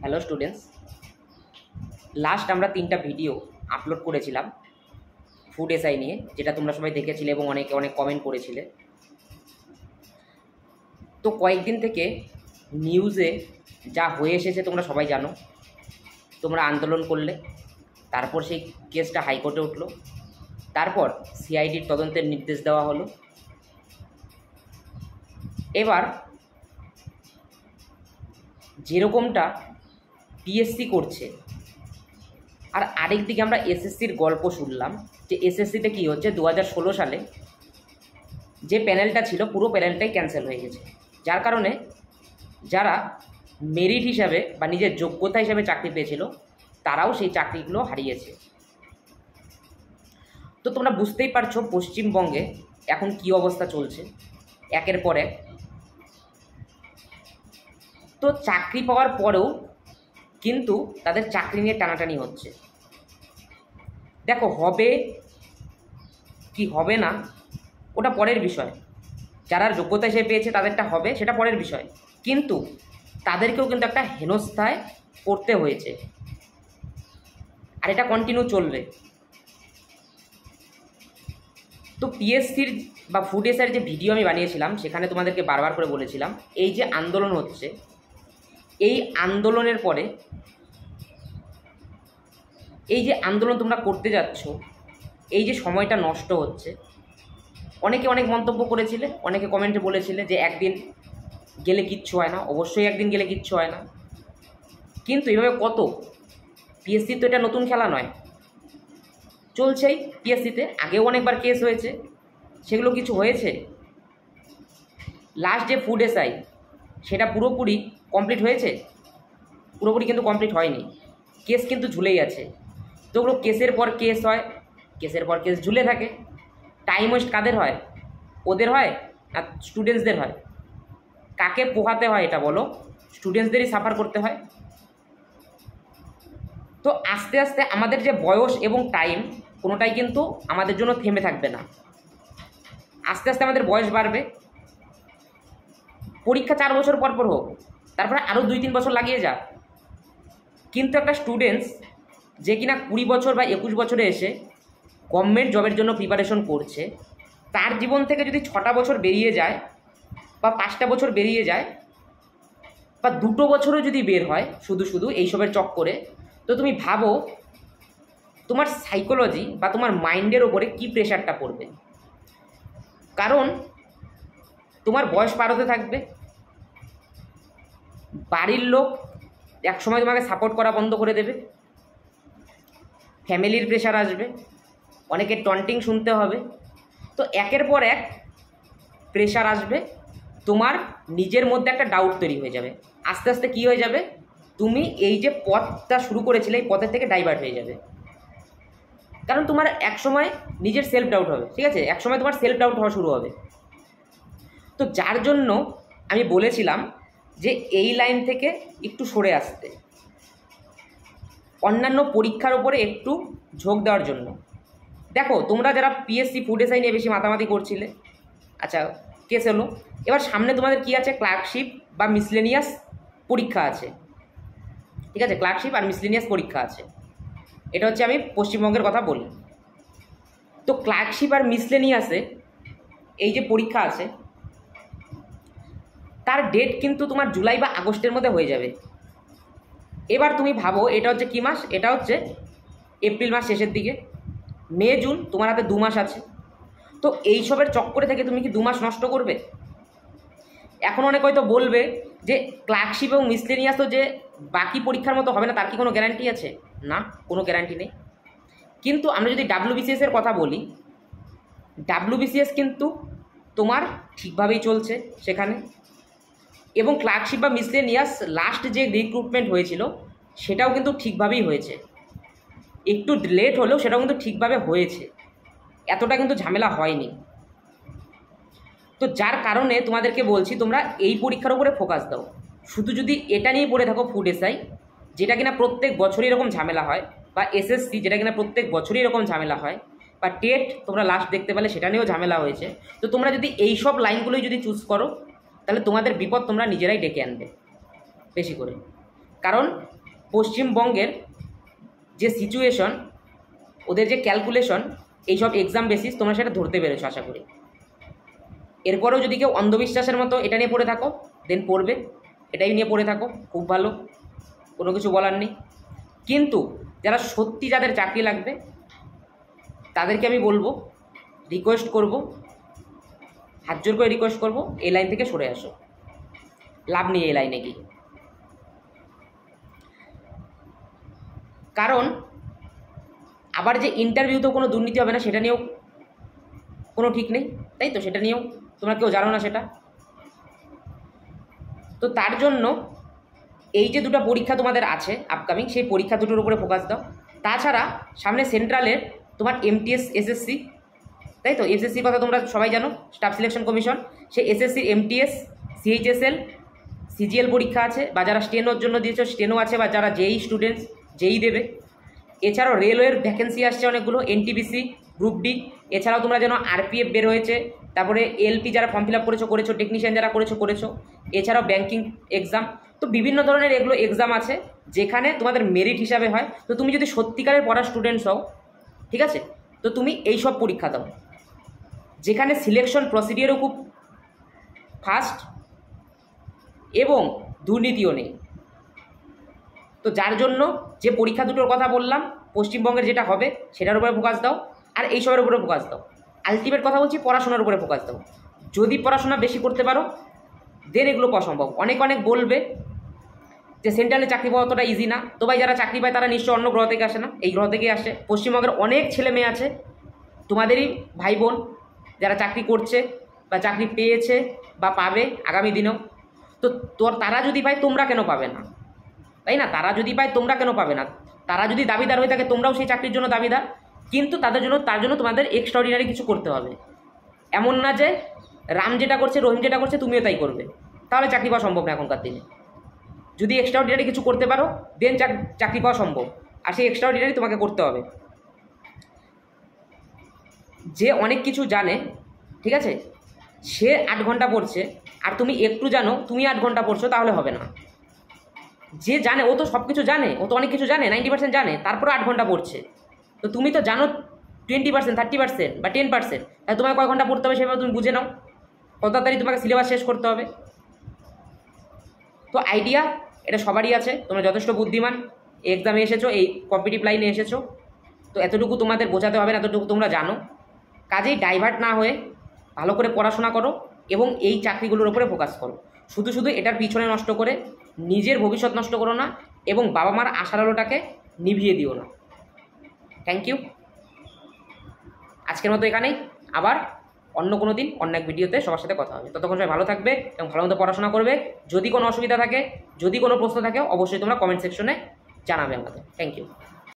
Hello students, last আমরা 3টা video upload করেছিলাম ফুড এসআই নিয়ে, যেটা তোমরা সবাই দেখেছিলে এবং অনেকে অনেক কমেন্ট করেছিলে। তো কয়েকদিন থেকে নিউজে যা হয়ে এসেছে তোমরা সবাই জানো। তোমরা আন্দোলন করলে, তারপর সেই কেসটা হাইকোর্টে উঠলো, তারপর সিআইডির তদন্তের নির্দেশ দেওয়া হলো। এবার যেরকমটা পিএসসি করছে, আর আরেক দিকে আমরা এসএসসির গল্প শুনলাম যে এসএসসিতে কী হচ্ছে, 2016 সালে যে প্যানেলটা ছিল পুরো প্যানেলটাই ক্যান্সেল হয়ে গেছে, যার কারণে যারা মেরিট হিসাবে বা নিজের যোগ্যতা হিসাবে চাকরি পেয়েছিল তারাও সেই চাকরিগুলো হারিয়েছে। তো তোমরা বুঝতেই পারছো পশ্চিমবঙ্গে এখন কি অবস্থা চলছে একের পর এক। তো চাকরি পাওয়ার পরেও কিন্তু তাদের চাকরি নিয়ে টানাটানি হচ্ছে। দেখো, হবে কি হবে না ওটা পরের বিষয়, যারা যোগ্যতা হিসেবে পেয়েছে তাদেরটা হবে, সেটা পরের বিষয়, কিন্তু তাদেরকেও কিন্তু একটা হেনস্থায় পড়তে হয়েছে, আর এটা কন্টিনিউ চলবে। তো পিএসসির বা ফুড এসআইয়ের যে ভিডিও আমি বানিয়েছিলাম সেখানে তোমাদেরকে বারবার করে বলেছিলাম, এই যে আন্দোলন হচ্ছে, এই আন্দোলনের পরে এই যে আন্দোলন তোমরা করতে যাচ্ছ, এই যে সময়টা নষ্ট হচ্ছে। অনেকে অনেক মন্তব্য করেছিলে, অনেকে কমেন্টে বলেছিলে যে একদিন গেলে কিচ্ছু হয় না। অবশ্যই একদিন গেলে কিচ্ছু হয় না, কিন্তু এভাবে কত, পিএসসি তো এটা নতুন খেলা নয়, চলছেই পিএসসিতে। আগেও অনেকবার কেস হয়েছে, সেগুলো কিছু হয়েছে। লাস্ট যে ফুড এসআই সেটা পুরোপুরি কমপ্লিট হয়েছে? পুরোপুরি কিন্তু কমপ্লিট হয়নি, কেস কিন্তু ঝুলেই আছে। তো ওগুলো কেসের পর কেস হয়, কেসের পর কেস ঝুলে থাকে। টাইম ওয়েস্ট কাদের হয়? ওদের হয় আর স্টুডেন্টসদের হয়? কাকে পোহাতে হয় এটা বলো? স্টুডেন্টসদেরই সাফার করতে হয়। তো আস্তে আস্তে আমাদের যে বয়স এবং টাইম কোনোটাই কিন্তু আমাদের জন্য থেমে থাকবে না। আস্তে আস্তে আমাদের বয়স বাড়বে, পরীক্ষা 4 বছর পর পর হোক, তারপরে আরও 2-3 বছর লাগিয়ে যাক, কিন্তু একটা স্টুডেন্টস যে কিনা 20 বছর বা 21 বছরে এসে গভর্নমেন্ট জবের জন্য প্রিপারেশন করছে, তার জীবন থেকে যদি 6টা বছর বেরিয়ে যায় বা 5টা বছর বেরিয়ে যায় বা 2টো বছরও যদি বের হয় শুধু শুধু এইসবের চক্করে, তো তুমি ভাবো তোমার সাইকোলজি বা তোমার মাইন্ডের ওপরে কী প্রেশারটা পড়বে। কারণ তোমার বয়স পার হতে থাকবে, বাড়ির লোক একসময় তোমাকে সাপোর্ট করা বন্ধ করে দেবে, ফ্যামিলির প্রেশার আসবে, অনেকের টন্টিং শুনতে হবে। তো একের পর এক প্রেশার আসবে, তোমার নিজের মধ্যে একটা ডাউট তৈরি হয়ে যাবে। আস্তে আস্তে কী হয়ে যাবে, তুমি এই যে পথটা শুরু করেছিলে এই পথের থেকে ডাইভার্ট হয়ে যাবে। কারণ তোমার একসময় নিজের সেলফ ডাউট হবে, ঠিক আছে, একসময় তোমার সেলফ ডাউট হওয়া শুরু হবে। তো যার জন্য আমি বলেছিলাম যে এই লাইন থেকে একটু সরে আসতে, অন্যান্য পরীক্ষার ওপরে একটু ঝোঁক দেওয়ার জন্য। দেখো, তোমরা যারা পিএসসি ফুড এসআই নিয়ে বেশি মাতামাতি করছিলে, আচ্ছা কেস হলো, এবার সামনে তোমাদের কি আছে, ক্লার্কশিপ বা মিসলেনিয়াস পরীক্ষা আছে, ঠিক আছে, ক্লার্কশিপ আর মিসলেনিয়াস পরীক্ষা আছে। এটা হচ্ছে আমি পশ্চিমবঙ্গের কথা বলি। তো ক্লার্কশিপ আর মিসলেনিয়াসে এই যে পরীক্ষা আছে তার ডেট কিন্তু তোমার জুলাই বা আগস্টের মধ্যে হয়ে যাবে। এবার তুমি ভাবো, এটা হচ্ছে কী মাস, এটা হচ্ছে এপ্রিল মাস শেষের দিকে, মে জুন, তোমার হাতে 2 মাস আছে। তো এইসবের চক্করে থেকে তুমি কি 2 মাস নষ্ট করবে? এখন অনেক হয়তো বলবে যে ক্লার্কশিপ এবং মিসলেনিয়াস তো যে বাকি পরীক্ষার মতো হবে না, তার কি কোনো গ্যারান্টি আছে? না, কোনো গ্যারান্টি নেই। কিন্তু আমরা যদি ডাব্লিউবিসিএস এর কথা বলি, ডাব্লিউবিসিএস কিন্তু তোমার ঠিকভাবেই চলছে সেখানে, এবং ক্লার্কশিপ বা মিসলেনিয়াস লাস্ট যে রিক্রুটমেন্ট হয়েছিল সেটাও কিন্তু ঠিকভাবেই হয়েছে, একটু লেট হলেও সেটাও কিন্তু ঠিকভাবে হয়েছে, এতটা কিন্তু ঝামেলা হয়নি। তো যার কারণে তোমাদেরকে বলছি তোমরা এই পরীক্ষার উপরে ফোকাস দাও। শুধু যদি এটা নিয়ে পড়ে থাকো, ফুড এসআই যেটা কিনা প্রত্যেক বছরই এরকম ঝামেলা হয়, বা এসএসসি যেটা কিনা প্রত্যেক বছরই এরকম ঝামেলা হয়, বা টেট তোমরা লাস্ট দেখতে পেলে সেটা নিয়েও ঝামেলা হয়েছে, তো তোমরা যদি এই সব লাইনগুলোই যদি চুজ করো তাহলে তোমাদের বিপদ তোমরা নিজেরাই ডেকে আনবে বেশি করে। কারণ পশ্চিমবঙ্গের যে সিচুয়েশন, ওদের যে ক্যালকুলেশন, এইসব এক্সাম বেসিস তোমরা সেটা ধরতে পেরেছো আশা করি। এরপরেও যদি কেউ অন্ধবিশ্বাসের মতো এটা নিয়ে পড়ে থাকো, দেন পড়বে, এটাই নিয়ে পড়ে থাকো, খুব ভালো, কোনো কিছু বলার নেই। কিন্তু যারা সত্যি যাদের চাকরি লাগবে তাদেরকে আমি বলবো, রিকোয়েস্ট করব, হাত জোর করে রিকোয়েস্ট করব, এই লাইন থেকে সরে আসো, লাভ নেই এই লাইনে গিয়ে। কারণ আবার যে ইন্টারভিউতেও কোনো দুর্নীতি হবে না সেটা নিয়েও কোনো ঠিক নেই, তাই তো? সেটা নিয়েও তোমরা কেউ জানো না সেটা। তো তার জন্য এই যে দুটো পরীক্ষা তোমাদের আছে আপকামিং, সেই পরীক্ষা দুটোর উপরে ফোকাস দাও। তাছাড়া সামনে সেন্ট্রালের তোমার এমটিএস এসএসসি, তাই তো? এসএসসির কথা তোমরা সবাই জানো, স্টাফ সিলেকশন কমিশন। সেই এসএসসির এমটিএস, সিএইচএসএল, সিজিএল পরীক্ষা আছে, বা যারা স্টেনোর জন্য দিয়েছো স্টেনো আছে, বা যারা জেই স্টুডেন্টস জেই দেবে। এছাড়াও রেলওয়ের ভ্যাকেন্সি আসছে অনেকগুলো, এনটিপিসি, গ্রুপ ডি। এছাড়াও তোমরা যেন আরপিএফ বের হয়েছে, তারপরে এলপি যারা ফর্ম ফিল আপ করেছো, টেকনিশিয়ান যারা করেছো। এছাড়াও ব্যাঙ্কিং এক্সাম, তো বিভিন্ন ধরনের এগুলো এক্সাম আছে যেখানে তোমাদের মেরিট হিসাবে হয়। তো তুমি যদি সত্যিকারের পড়া স্টুডেন্টস হও, ঠিক আছে, তো তুমি এইসব পরীক্ষা দাও, যেখানে সিলেকশন প্রসিডিওরও খুব ফাস্ট এবং দুর্নীতিও নেই। তো যার জন্য যে পরীক্ষা দুটোর কথা বললাম, পশ্চিমবঙ্গের যেটা হবে সেটার উপরে ফোকাস দাও, আর এইসবের উপরে ফোকাস দাও। আলটিমেট কথা বলছি, পড়াশোনার উপরে ফোকাস দাও। যদি পড়াশোনা বেশি করতে পারো দেন এগুলো পাওয়া সম্ভব। অনেক বলবে যে সেন্ট্রালে চাকরি পাওয়া অতটা ইজি না। তো ভাই, যারা চাকরি পায় তারা নিশ্চয় অন্য গ্রহ থেকে আসে না, এই গ্রহ থেকেই আসে। পশ্চিমবঙ্গের অনেক ছেলে মেয়ে আছে, তোমাদেরই ভাই বোন, যারা চাকরি করছে বা চাকরি পেয়েছে বা পাবে আগামী দিনেও। তো তারা যদি পায় তোমরা কেন পাবে না, তাই না? তারা যদি পায় তোমরা কেন পাবে না? তারা যদি দাবিদার হয়ে থাকে তোমরাও সেই চাকরির জন্য দাবিদার, কিন্তু তার জন্য তোমাদের এক্সট্রাঅর্ডিনারি কিছু করতে হবে। এমন না যে রাম যেটা করছে, রহিম যেটা করছে তুমিও তাই করবে, তাহলে চাকরি পাওয়া সম্ভব না এখনকার দিনে। যদি এক্সট্রাঅর্ডিনারি কিছু করতে পারো দেন চাকরি পাওয়া সম্ভব, আর সেই এক্সট্রাঅর্ডিনারি তোমাকে করতে হবে। যে অনেক কিছু জানে, ঠিক আছে, সে 8 ঘন্টা পড়ছে, আর তুমি একটু জানো, তুমি 8 ঘন্টা পড়ছো, তাহলে হবে না। যে জানে ও তো সব কিছু জানে, ও তো অনেক কিছু জানে, 90% জানে, তারপরে 8 ঘন্টা পড়ছে। তো তুমি তো জানো 20%, 30% বা 10%, তাহলে তোমাকে কয় ঘন্টা পড়তে হবে সেভাবে তুমি বুঝে নাও, কত তাড়াতাড়ি তোমাকে সিলেবাস শেষ করতে হবে। তো আইডিয়া এটা সবারই আছে, তোমরা যথেষ্ট বুদ্ধিমান, এক্সামে এসেছো, এই কম্পিটিটিভ লাইনে এসেছো, তো এতটুকু তোমাদের বোঝাতে হবে না, এতটুকু তোমরা জানো। কাজেই ডাইভার্ট না হয়ে ভালো করে পড়াশোনা করো এবং এই চাকরিগুলোর উপরে ফোকাস করো। শুধু এটার পিছনে নষ্ট করে নিজের ভবিষ্যৎ নষ্ট করো না, এবং বাবা মার আশার আলোটাকে নিভিয়ে দিও না। Thank you. আজকের মতো এখানেই, আবার অন্য কোনো দিন অন্য এক ভিডিওতে সবার সাথে কথা হবে। ততক্ষণ সবাই ভালো থাকবে এবং ভালো মতো পড়াশোনা করবে। যদি কোনো অসুবিধা থাকে, যদি কোনো প্রশ্ন থাকে, অবশ্যই তোমরা কমেন্ট সেকশনে জানাবে আমাদের। Thank you.